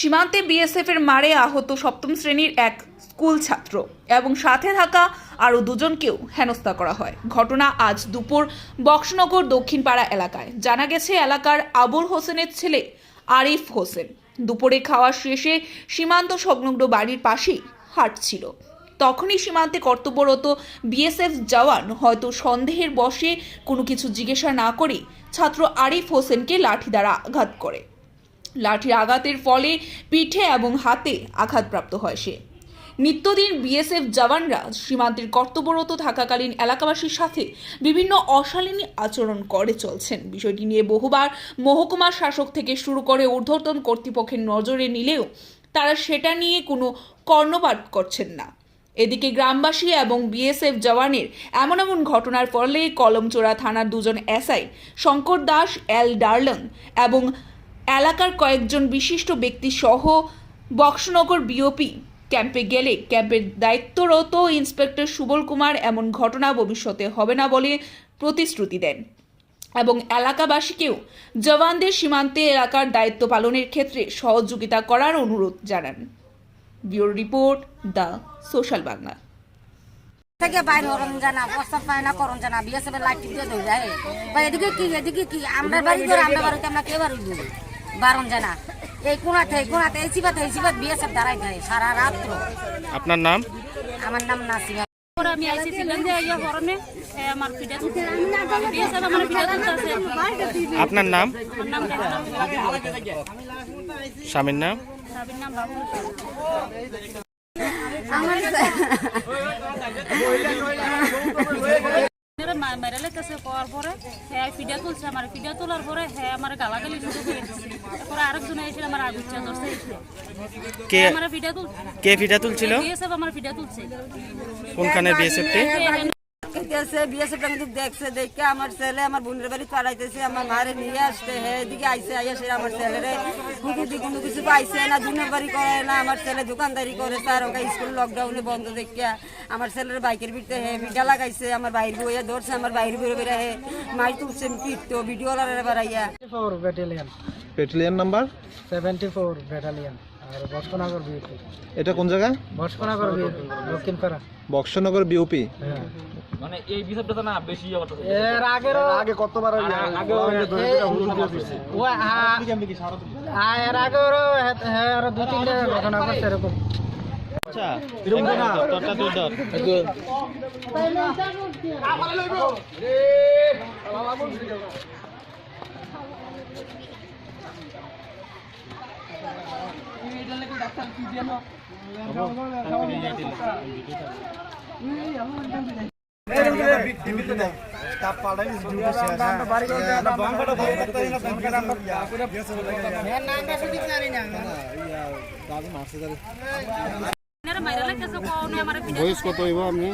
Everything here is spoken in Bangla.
সীমান্তে বিএসএফ এর মারে আহত সপ্তম শ্রেণীর এক স্কুল ছাত্র এবং সাথে থাকা আরও দুজনকেও হেনস্থা করা হয়। ঘটনা আজ দুপুর বক্সনগর দক্ষিণপাড়া এলাকায়। জানা গেছে এলাকার আবুল হোসেনের ছেলে আরিফ হোসেন দুপুরে খাওয়া শেষে সীমান্ত সংলগ্ন বাড়ির পাশেই হাঁটছিল। তখনই সীমান্তে কর্তব্যরত বিএসএফ জওয়ান হয়তো সন্দেহের বশে কোনো কিছু জিজ্ঞাসা না করে ছাত্র আরিফ হোসেনকে লাঠি দ্বারা আঘাত করে। লাঠির আঘাতের ফলে পিঠে এবং হাতে আঘাতপ্রাপ্ত হয় সে। নিত্যদিন বিএসএফ জওয়ানরা সীমান্তের কর্তব্যরত থাকাকালীন এলাকাবাসীর সাথে বিভিন্ন অশালীন আচরণ করে চলছেন। বিষয়টি নিয়ে বহুবার মহকুমা শাসক থেকে শুরু করে ঊর্ধ্বতন কর্তৃপক্ষের নজরে নিলেও তারা সেটা নিয়ে কোনো কর্ণপাত করছেন না। এদিকে গ্রামবাসী এবং বিএসএফ জওয়ানের এমন ঘটনার ফলে কলমচোরা থানার দুজন এসআই শঙ্কর দাস, এল ডার্লং এবং এলাকার কয়েকজন বিশিষ্ট ব্যক্তি সহ বক্সনগর বিওপি ক্যাম্পে গেলে ক্যাম্পের দায়িত্বরত ইন্সপেক্টর সুবল কুমার এমন ঘটনা ভবিষ্যতে হবে না বলে প্রতিশ্রুতি দেন এবং এলাকাবাসীকেও জওয়ানদের সীমান্তে এলাকার দায়িত্ব পালনের ক্ষেত্রে সহযোগিতা করার অনুরোধ জানান। Bureau report, the social Bangla. থেকে বাইরে হরণ জানা প্রস্তাব পায় না করণ জানা বিএসএফ এর লাইট দিয়ে ধরে যায় ভাই এদিকে কি আমরা বাড়ি ধরে আমরা বাড়িতে আমরা কে বাড়ি দিব বারণ জানা এই কোনাতে এই সিবাত বিএসএফ দাঁড়াই থাকে সারা রাত্র। আপনার নাম? আমার নাম নাসিমা। আমি আইছিলাম যে এই হরণে আমার পিঠা তুলতে বিএসএফ আমার পিঠা তুলতেছে। আপনার নাম? নাম স্বামীর নাম? স্বামীর নাম বাবু। মেরেলের কাছে পাওয়ার পরে হ্যাঁ পিঠা তুলছে, আমার পিঠা তোলার পরে হ্যাঁ আমার গালাগালি শুরু করে দিচ্ছে। তারপরে আরেকজন এসে আমার আগুচ্ছা ধরছে। কে আমার পিঠা তুল কে পিঠা তুলছিল? বিএসএফ আমার পিঠা তুলছে। কোনখানে বিএসএফ টি? বিএসএফ দেখছে দেখে আমার ছেলে আমার বোনের বাড়ি পাঠাইতেছে, আমার মারে নিয়ে আসতে হ্যাঁ এদিকে আইসে আইসে আমার ছেলেরে হুকুটি কোনো কিছু পাইছে না, দুনের বাড়ি করে না। আমার ছেলে দোকানদারি করে, তার ওকে স্কুল লকডাউনে বন্ধ দেখে আমার ছেলের বাইকের ভিতরে হ্যাঁ ভিডা লাগাইছে, আমার বাইর বইয়া ধরছে, আমার বাইরে বেরো বেড়ে হ্যাঁ মাই তুলছে পিটতো ভিডিও লাগারে বাড়াইয়া। ব্যাটালিয়ন নাম্বার 74 ব্যাটালিয়ন আর বক্সনগর বিওপি। এটা কোন জায়গা? বক্সনগর বিওপি দক্ষিণপাড়া। বক্সনগর বিওপি। হ্যাঁ মানে এই বিষয়টা তো না বেশি হতো। এর আগে কতবার আগে ও হ্যাঁ এর আগে হ্যাঁ আর দুই তিনটা ঘটনা ঘটছে এরকম। আচ্ছা এরকম না তোরটা তুই ধর। মেরেলের কাছে পাওয়া আমার পিঠা বয়স কত হইব আপনি?